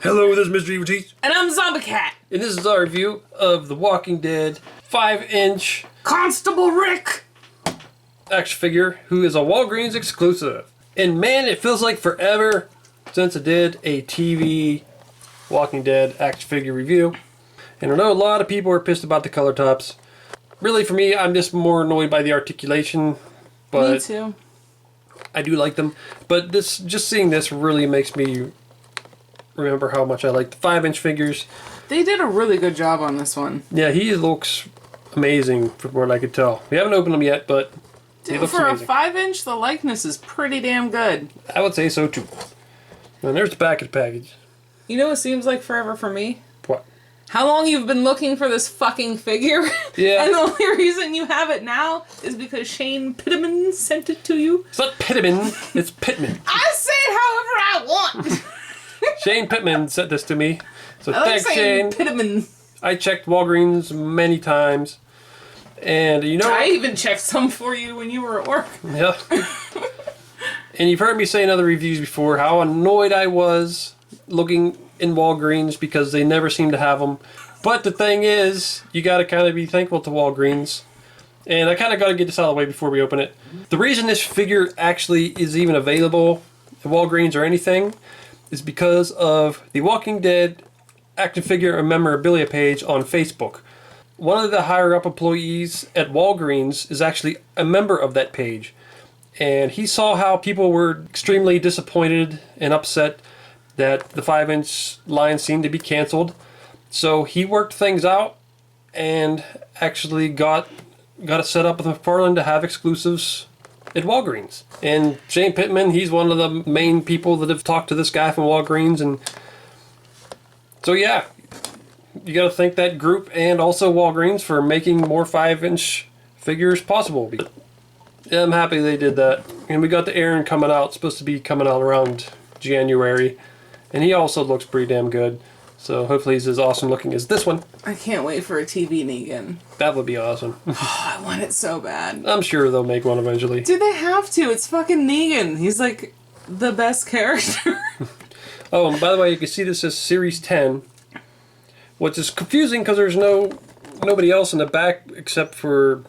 Hello, this is Mr. Evilcheese. And I'm Zombie Cat. And this is our review of The Walking Dead 5-inch Constable Rick action figure, who is a Walgreens exclusive. And man, it feels like forever since I did a TV Walking Dead action figure review. And I know a lot of people are pissed about the color tops. Really, for me, I'm just more annoyed by the articulation. But me too. I do like them. But this, just seeing this really makes me remember how much I like the 5-inch figures. They did a really good job on this one. Yeah, he looks amazing from what I could tell. We haven't opened them yet, but he looks for amazing. a 5-inch, the likeness is pretty damn good. I would say so too. And there's the back of the package. You know what seems like forever for me? What? How long you've been looking for this fucking figure. Yeah. And the only reason you have it now is because Shane Pittman sent it to you. It's not Pittman, it's Pittman. I say it however I want. Shane Pittman sent this to me. So I like thanks, saying Shane. Pittman. I checked Walgreens many times. And you know, I even checked some for you when you were at work. yeah. And you've heard me say in other reviews before how annoyed I was looking in Walgreens because they never seem to have them. But the thing is, you got to kind of be thankful to Walgreens. And I kind of got to get this out of the way before we open it. The reason this figure actually is even available at Walgreens or anything is because of the Walking Dead action figure and memorabilia page on Facebook. One of the higher up employees at Walgreens is actually a member of that page. And he saw how people were extremely disappointed and upset that the 5-inch line seemed to be canceled. So he worked things out and actually got it set up with McFarlane to have exclusives at Walgreens. And Shane Pittman, he's one of the main people that have talked to this guy from Walgreens. And so yeah, you got to thank that group and also Walgreens for making more 5-inch figures possible. Yeah, I'm happy they did that. And we got the Aaron coming out, it's supposed to be coming out around January. And he also looks pretty damn good. So hopefully he's as awesome looking as this one. I can't wait for a TV Negan. That would be awesome. Oh, I want it so bad. I'm sure they'll make one eventually. Dude, they have to. It's fucking Negan. He's like the best character. Oh, and by the way, you can see this as Series 10. Which is confusing because there's nobody else in the back except for,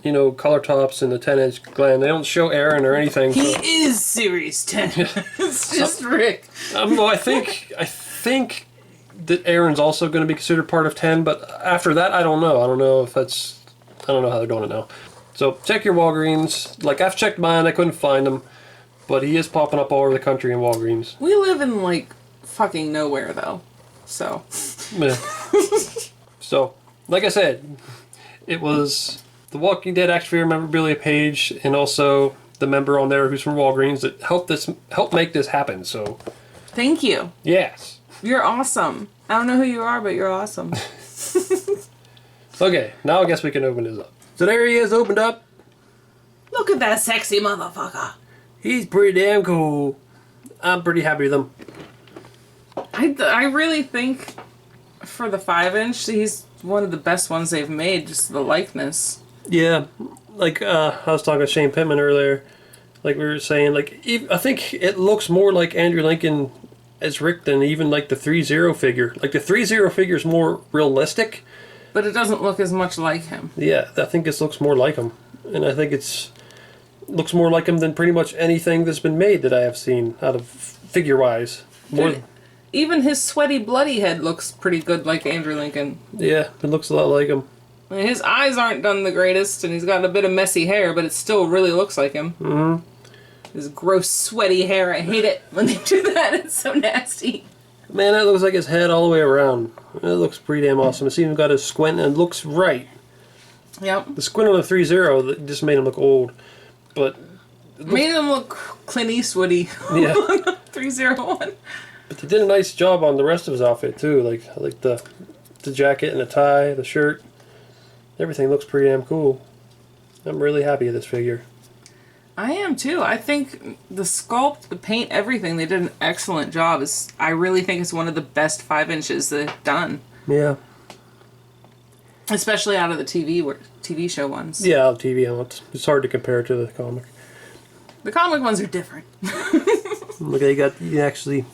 you know, color tops and the 10-inch Glenn. They don't show Aaron or anything. He is Series 10. It's just Rick. Well, I think that Aaron's also going to be considered part of 10, but after that, I don't know. I don't know how they're doing it now. So check your Walgreens. Like, I've checked mine, I couldn't find him, but he is popping up all over the country in Walgreens. We live in, like, fucking nowhere, though. So. Yeah. So, like I said, it was the Walking Dead action figure memorabilia page and also the member on there who's from Walgreens that helped make this happen. So, thank you. Yes. You're awesome. I don't know who you are, but you're awesome. Okay, now I guess we can open this up. So there he is, opened up. Look at that sexy motherfucker. He's pretty damn cool. I'm pretty happy with him. I really think for the 5-inch, he's one of the best ones they've made, just the likeness. Yeah, like I was talking to Shane Pittman earlier, like we were saying, like I think it looks more like Andrew Lincoln as Rick than even like the 3-0 figure. Like the 3-0 figure is more realistic. But it doesn't look as much like him. Yeah, I think this looks more like him. And I think looks more like him than pretty much anything that's been made that I have seen out of figure-wise. Even his sweaty, bloody head looks pretty good like Andrew Lincoln. Yeah, it looks a lot like him. I mean, his eyes aren't done the greatest, and he's got a bit of messy hair, but it still really looks like him. Mm-hmm. His gross, sweaty hair, I hate it when they do that. It's so nasty. Man, that looks like his head all the way around. It looks pretty damn awesome. It's even got a squint and it looks right. Yep. The squint on the 3-0 that just made him look old. But made him look Clint Eastwoody. Yeah. 301. But they did a nice job on the rest of his outfit too. Like the jacket and the tie, the shirt. Everything looks pretty damn cool. I'm really happy with this figure. I am too. I think the sculpt, the paint, everything, they did an excellent job. I really think it's one of the best 5-inches they've done. Yeah. Especially out of the TV show ones. Yeah, out of TV. It's hard to compare to the comic. The comic ones are different. Look, you actually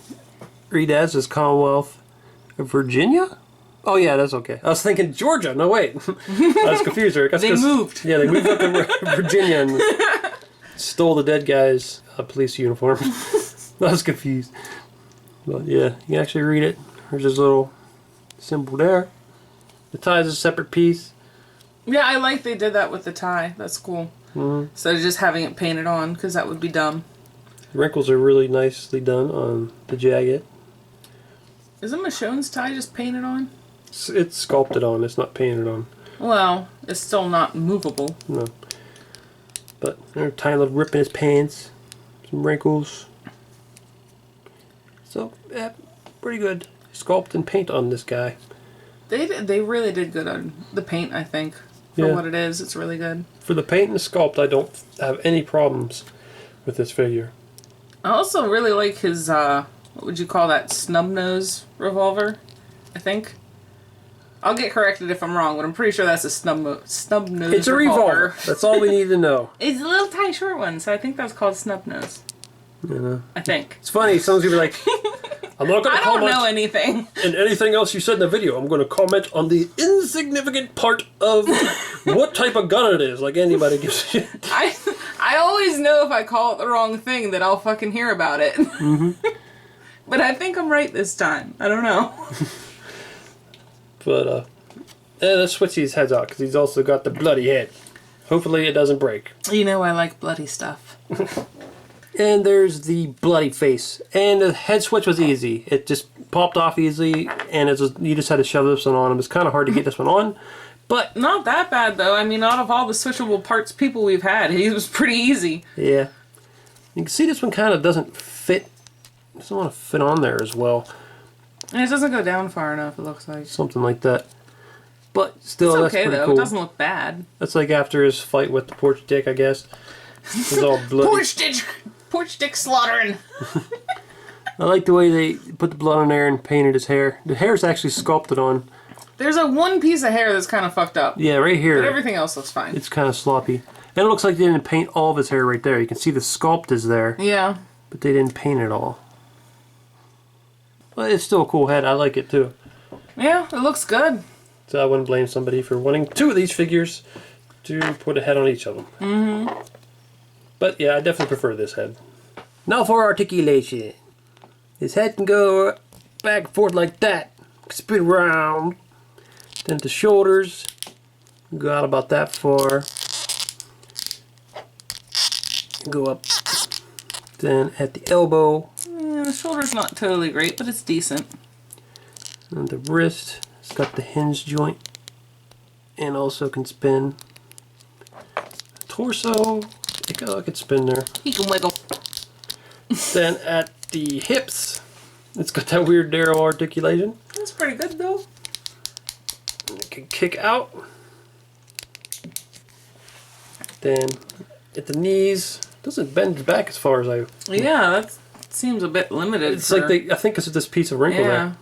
read as is Commonwealth of Virginia. Oh yeah, that's okay. I was thinking Georgia. No wait, I was confused there. They moved. Yeah, they moved up to Virginia and stole the dead guy's police uniform. I was confused. But yeah, you can actually read it. There's this little symbol there. The tie is a separate piece. Yeah, I like they did that with the tie. That's cool. Mm-hmm. Instead of just having it painted on, because that would be dumb. The wrinkles are really nicely done on the jacket. Isn't Michonne's tie just painted on? It's sculpted on. It's not painted on. Well, it's still not movable. No. But there's a tiny little rip in his pants. Some wrinkles. So, yeah, pretty good sculpt and paint on this guy. They really did good on the paint, I think. For what it is, it's really good. For the paint and the sculpt, I don't have any problems with this figure. I also really like his, what would you call that, snub nose revolver, I think. I'll get corrected if I'm wrong, but I'm pretty sure that's a snub nose revolver. It's a revolver. That's all we need to know. It's a little tiny short one, so I think that's called snub nose. Yeah. I think. It's funny, someone's gonna be like, I'm not going to comment. I don't know anything. And anything else you said in the video, I'm going to comment on the insignificant part of what type of gun it is. Like anybody gives a shit. I always know if I call it the wrong thing that I'll fucking hear about it. Mm-hmm. But I think I'm right this time. I don't know. But, let's switch these heads out, because he's also got the bloody head. Hopefully it doesn't break. You know I like bloody stuff. And there's the bloody face. And the head switch was easy. It just popped off easily, and you just had to shove this one on. It was kind of hard to get this one on. But not that bad, though. I mean, out of all the switchable parts people we've had, he was pretty easy. Yeah. You can see this one kind of doesn't fit. It doesn't want to fit on there as well. And it doesn't go down far enough, it looks like. Something like that. But still, it's that's okay, pretty though. cool. It doesn't look bad. That's like after his fight with the porch dick, I guess. It's all bloody. Porch dick slaughtering. I like the way they put the blood on there and painted his hair. The hair is actually sculpted on. There's one piece of hair that's kind of fucked up. Yeah, right here. But everything else looks fine. It's kind of sloppy. And it looks like they didn't paint all of his hair right there. You can see the sculpt is there. Yeah. But they didn't paint it all. But it's still a cool head. I like it too. Yeah, it looks good. So I wouldn't blame somebody for wanting 2 of these figures to put a head on each of them. Mm-hmm. But yeah, I definitely prefer this head. Now for articulation. His head can go back and forth like that. Spin around. Then the shoulders. Go out about that far. Go up. Then at the elbow. Yeah, the shoulder's not totally great, but it's decent. And the wrist. It's got the hinge joint. And also can spin. Torso. I could spin there. He can wiggle. Then at the hips, it's got that weird narrow articulation. That's pretty good though. And it can kick out. Then at the knees, doesn't bend back as far as I. Yeah, that seems a bit limited. It's like I think it's this piece of wrinkle there.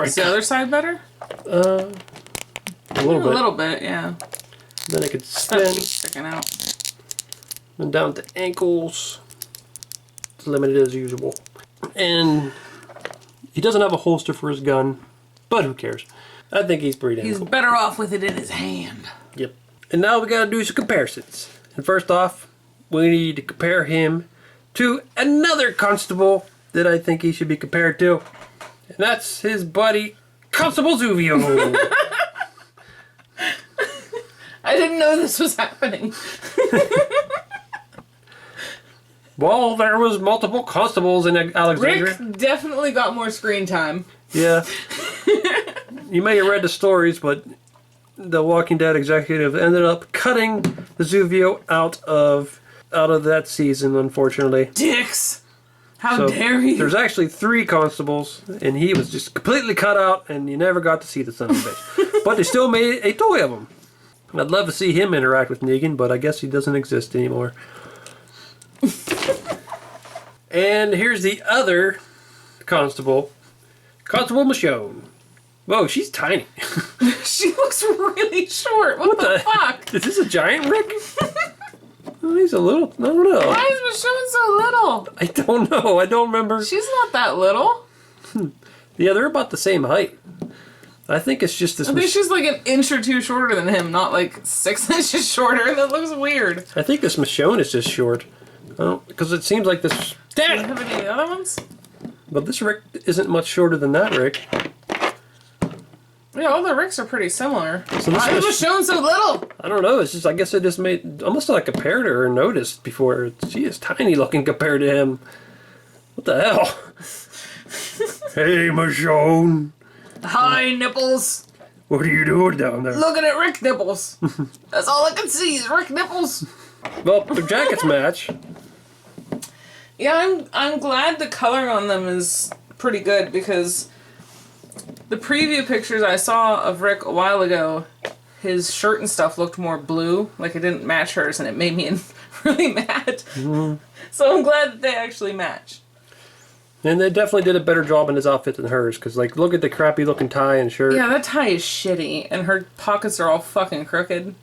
Is the other side better? A little bit. A little bit, yeah. Then it could spin. Sticking out. And down to ankles. It's limited as usual. And he doesn't have a holster for his gun, but who cares? I think he's pretty damn He's cool. better off with it in his hand. Yep. And now we gotta do some comparisons. And first off, we need to compare him to another constable that I think he should be compared to. And that's his buddy, Constable Zuvio. I didn't know this was happening. Well, there was multiple constables in Alexandria. Rick definitely got more screen time. Yeah. You may have read the stories, but the Walking Dead executive ended up cutting the Zuvio out of that season, unfortunately. Dicks! How dare you! There's actually 3 constables, and he was just completely cut out, and you never got to see the son of a bitch. But they still made a toy of him. I'd love to see him interact with Negan, but I guess he doesn't exist anymore. And here's the other constable, Constable Michonne. Whoa, she's tiny. She looks really short. What the fuck? Is this a giant Rick? Oh, he's a little. I don't know. Why is Michonne so little? I don't know. I don't remember. She's not that little. Yeah, they're about the same height. I think it's just this. I think she's like an inch or two shorter than him, not like 6 inches shorter. That looks weird. I think this Michonne is just short. Because it seems like this. Do you have any other ones? But this Rick isn't much shorter than that Rick. Yeah, all the Ricks are pretty similar. So this Why is Michonne so little? I don't know. It's just, I guess I just almost like compared to her and noticed before. She is tiny looking compared to him. What the hell? Hey, Michonne. Hi, nipples. What are you doing down there? Looking at Rick nipples. That's all I can see is Rick nipples. Well, their jackets match. Yeah, I'm glad the color on them is pretty good because the preview pictures I saw of Rick a while ago, his shirt and stuff looked more blue, like it didn't match hers, and it made me really mad. Mm-hmm. So I'm glad that they actually match. And they definitely did a better job in his outfit than hers, because, like, look at the crappy looking tie and shirt. Yeah, that tie is shitty, and her pockets are all fucking crooked.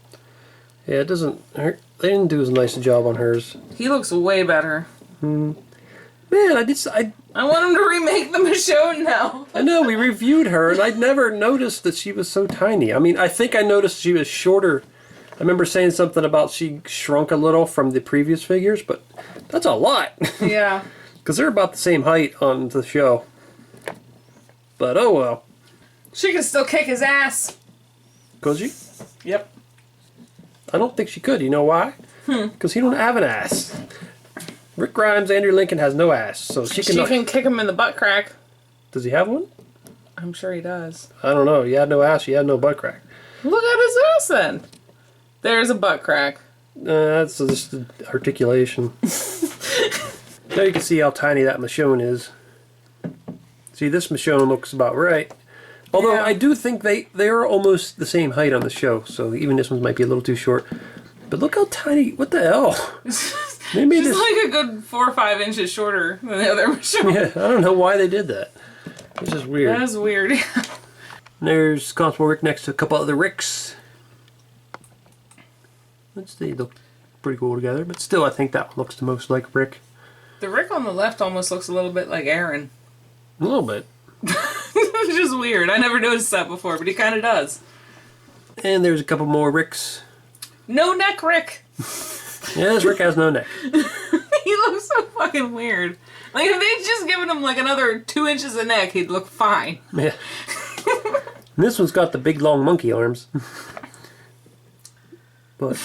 Yeah, it doesn't. They didn't do as nice a job on hers. He looks way better. Man, I want him to remake the Michonne now. I know, we reviewed her, and I'd never noticed that she was so tiny. I mean, I think I noticed she was shorter. I remember saying something about she shrunk a little from the previous figures, but that's a lot. Yeah. Because they're about the same height on the show. But oh well. She can still kick his ass. Could she? Yep. I don't think she could. You know why? Because he don't have an ass. Rick Grimes, Andrew Lincoln has no ass, so she can kick him in the butt crack. Does he have one? I'm sure he does. I don't know. He had no ass. He had no butt crack. Look at his ass then. There's a butt crack. That's just the articulation. Now you can see how tiny that Michonne is. See, this Michonne looks about right. Although yeah. I do think they are almost the same height on the show, so even this one might be a little too short. But look how tiny. What the hell? They made She's this like a good 4 or 5 inches shorter than the other Michonne. Yeah, I don't know why they did that. It's just weird. That is weird. There's Constable Rick next to a couple other Ricks. They look pretty cool together, but still I think that one looks the most like Rick. The Rick on the left almost looks a little bit like Aaron. A little bit. It's just weird. I never noticed that before, but he kind of does. And there's a couple more Ricks. No neck Rick. Yeah, this Rick has no neck. He looks so fucking weird. Like, if they'd just given him like another 2 inches of neck, he'd look fine. Yeah. And this one's got the big long monkey arms. But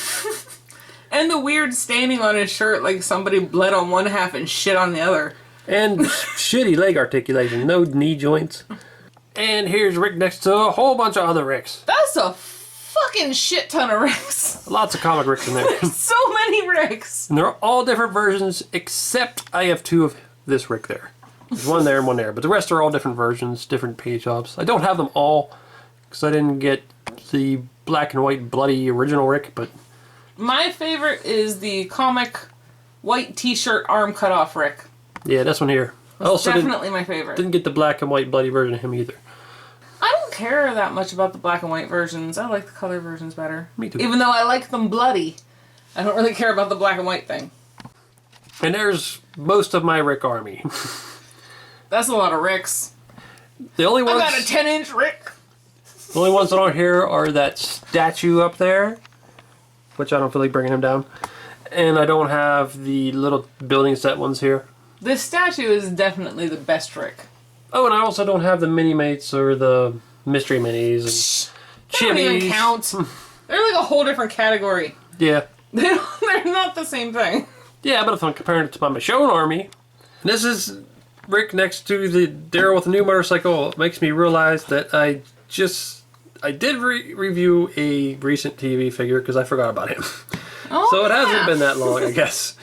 and the weird staining on his shirt, like somebody bled on one half and shit on the other. And shitty leg articulation, no knee joints. And here's Rick next to a whole bunch of other Ricks. That's a fucking shit ton of Ricks. Lots of comic Ricks in there. So many Ricks. And they're all different versions, except I have 2 of this Rick there. There's one there and one there, but the rest are all different versions, different paint jobs. I don't have them all, because I didn't get the black and white bloody original Rick, but my favorite is the comic white t-shirt arm cut off Rick. yeah, this one here. That's definitely my favorite. Didn't get the black and white bloody version of him either. I don't care that much about the black and white versions. I like the color versions better. Me too. Even though I like them bloody, I don't really care about the black and white thing. And there's most of my Rick army. That's a lot of Ricks. The only ones, I got a 10-inch Rick. The only ones that aren't here are that statue up there, which I don't feel like bringing him down. And I don't have the little building set ones here. This statue is definitely the best Rick. Oh, and I also don't have the mini-mates or the mystery minis and They don't even chimneys. count. They're like a whole different category. Yeah. They're not the same thing. Yeah, but if I'm comparing it to my Michonne army, this is Rick next to the Daryl with a new motorcycle. It makes me realize that I did review a recent TV figure because I forgot about him. Oh, So it hasn't yeah. been that long, I guess.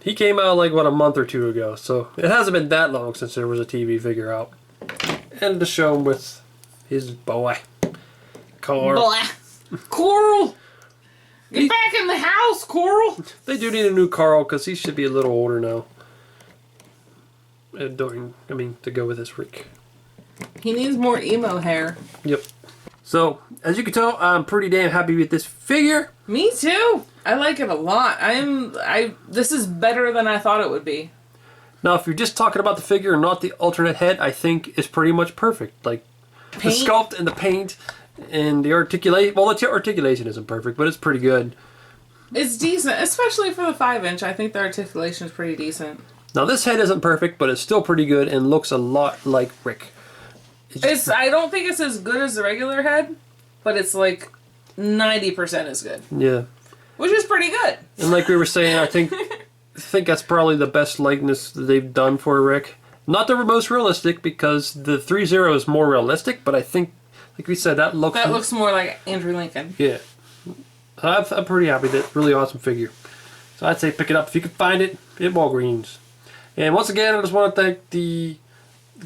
He came out like, what, a month or 2 ago. So it hasn't been that long since there was a TV figure out. And to show him with his boy, Carl. Blah. Coral! Get back in the house, Coral! They do need a new Carl because he should be a little older now. To go with this Rick. He needs more emo hair. Yep. So, as you can tell, I'm pretty damn happy with this figure. Me too. I like it a lot. This is better than I thought it would be. Now, if you're just talking about the figure and not the alternate head, I think is pretty much perfect. Like, the sculpt and the paint and the articulation. Well, the articulation isn't perfect, but it's pretty good. It's decent, especially for the 5-inch. I think the articulation is pretty decent. Now, this head isn't perfect, but it's still pretty good and looks a lot like Rick. I don't think it's as good as the regular head, but it's like 90% as good. Yeah. Which is pretty good. And like we were saying, I think that's probably the best likeness that they've done for Rick. Not the most realistic, because the 3-0 is more realistic, but I think, like we said, that looks more like Andrew Lincoln. Yeah. I'm pretty happy with it. Really awesome figure. So I'd say pick it up if you can find it at Walgreens. And once again, I just want to thank the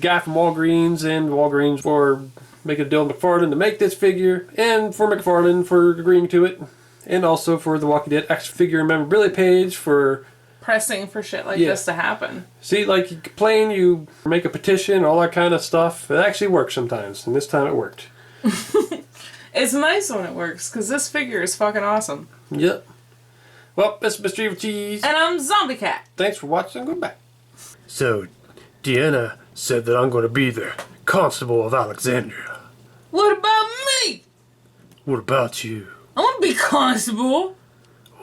guy from Walgreens for making a deal with McFarlane to make this figure, and for McFarlane for agreeing to it, and also for the Walking Dead X figure memorabilia page for pressing for shit like this to happen. See, like, you complain, you make a petition, all that kind of stuff. It actually works sometimes, and this time it worked. It's nice when it works, because this figure is fucking awesome. Yep. Well, this is Mr. Evilcheese. And I'm Zombie Cat. Thanks for watching, and goodbye. So, Deanna said that I'm going to be the Constable of Alexandria. What about me? What about you? I want to be Constable.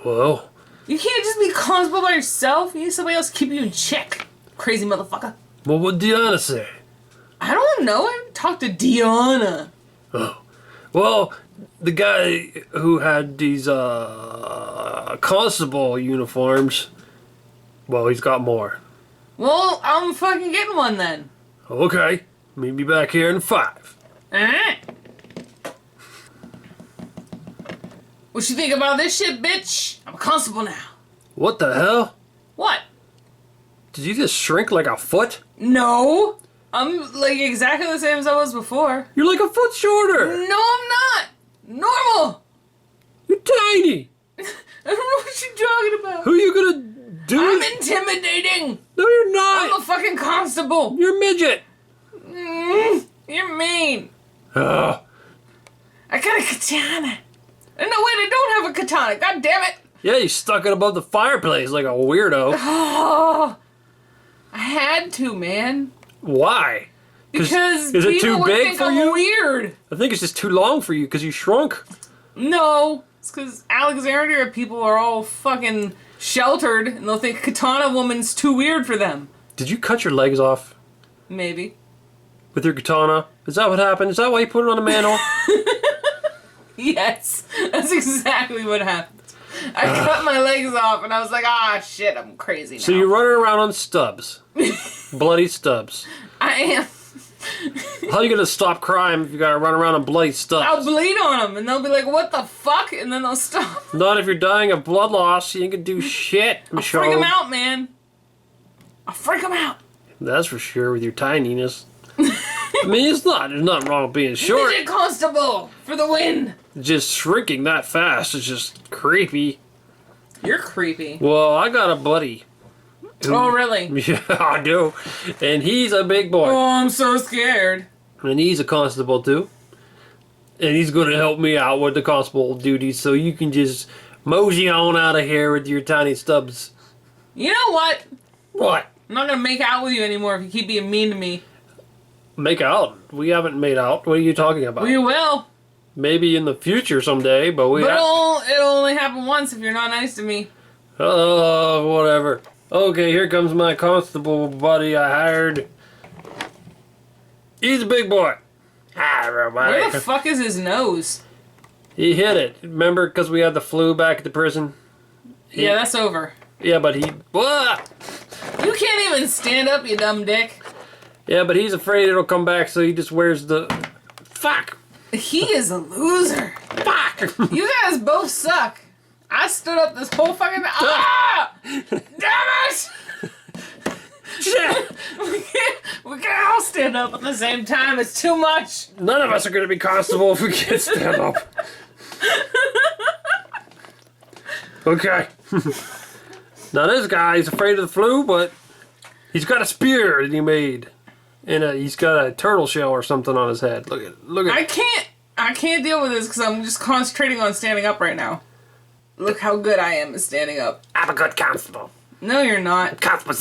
Well, you can't just be Constable by yourself. You need somebody else to keep you in check. Crazy motherfucker. What would Deanna say? I don't know. Talk to Deanna. Oh. Well, the guy who had these Constable uniforms, well, he's got more. Well, I'm fucking getting one then. Okay. Meet me back here in 5. Alright. What you think about this shit, bitch? I'm a constable now. What the hell? What? Did you just shrink like a foot? No. I'm like exactly the same as I was before. You're like a foot shorter. No, I'm not. Normal. You're tiny. I don't know what you're talking about. Who are you gonna do? I'm intimidating. No, you're not. I'm a fucking constable. You're a midget. You're mean. Oh. I got a katana. No, wait, I don't have a katana. God damn it. Yeah, you stuck it above the fireplace like a weirdo. Oh, I had to, man. Why? Because is it people too would big think for I'm you? weird. I think it's just too long for you because you shrunk. No, it's because Alexandria people are all fucking sheltered and they'll think Katana Woman's too weird for them. Did you cut your legs off? Maybe. With your katana? Is that what happened? Is that why you put it on the mantle? Yes, that's exactly what happened. I cut my legs off and I was like, ah, shit, I'm crazy now. So you're running around on stubs. Bloody stubs. I am. How are you going to stop crime if you got to run around on bloody stubs? I'll bleed on them and they'll be like, what the fuck? And then they'll stop. Not if you're dying of blood loss. You ain't going to do shit, Michelle. I'll freak them out, man. I'll freak them out. That's for sure with your tininess. I mean, there's nothing wrong with being short. Midget Constable for the win. Just shrinking that fast is just creepy. You're creepy. Well, I got a buddy. Oh, really? Yeah, I do. And he's a big boy. Oh, I'm so scared. And he's a constable, too. And he's going to help me out with the constable duties, so you can just mosey on out of here with your tiny stubs. You know what? What? I'm not going to make out with you anymore if you keep being mean to me. Make out? We haven't made out. What are you talking about? We will. Maybe in the future someday, but we it'll only happen once if you're not nice to me. Oh, whatever. Okay, here comes my constable buddy I hired. He's a big boy. Hi, everybody. Where the fuck is his nose? He hit it. Remember, because we had the flu back at the prison? Yeah, that's over. Yeah, but he... What? You can't even stand up, you dumb dick. Yeah, but he's afraid it'll come back, so he just wears the... Fuck! He is a loser. Fuck! You guys both suck. I stood up this whole fucking... Ah! Damn it! Shit! We can't all stand up at the same time. It's too much. None of us are going to be constable if we can't stand up. Okay. Now this guy's afraid of the flu, but he's got a spear that he made. And he's got a turtle shell or something on his head. Look at. I can't deal with this because I'm just concentrating on standing up right now. Look how good I am at standing up. I'm a good constable. No, you're not. Constable.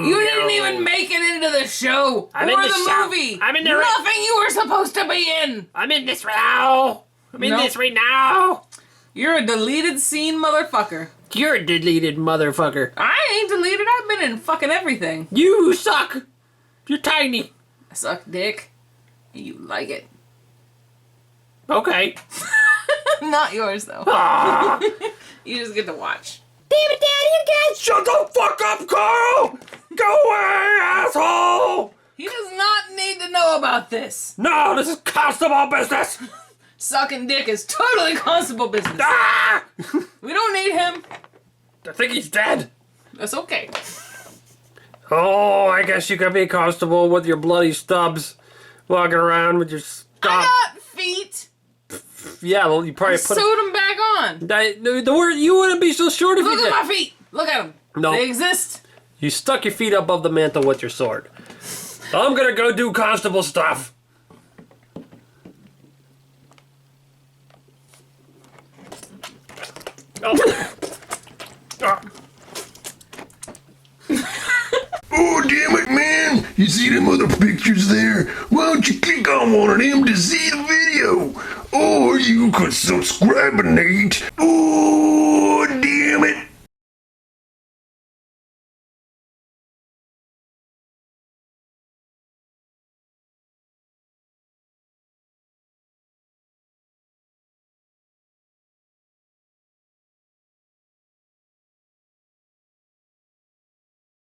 You didn't even make it into the show I'm or in the show. movie. I'm in there. Nothing you were supposed to be in. I'm in this right now. I'm in Nope. this right now. You're a deleted scene motherfucker. You're a deleted motherfucker. I ain't deleted. I've been in fucking everything. You suck. You're tiny. I suck dick. And you like it. Okay. Not yours, though. Aw. You just get to watch. Damn it, Daddy, you guys. Shut the fuck up, Carl. Go away, asshole. He does not need to know about this. No, this is Constable business. Sucking dick is totally Constable business. Ah! We don't need him. I think he's dead. That's okay. Oh, I guess you could be Constable with your bloody stubs. Walking around with your I stub. got feet. Yeah, well, you probably put Sewed them back on. the word, you wouldn't be so short if you Look did. at my feet. Look at them. No. They exist. You stuck your feet above the mantle with your sword. I'm gonna go do Constable stuff. Oh. Ah. Oh, damn it, man. You see them other pictures there? Why don't you click on one of them to see the video? Or you could subscribe, Nate. Oh, damn it.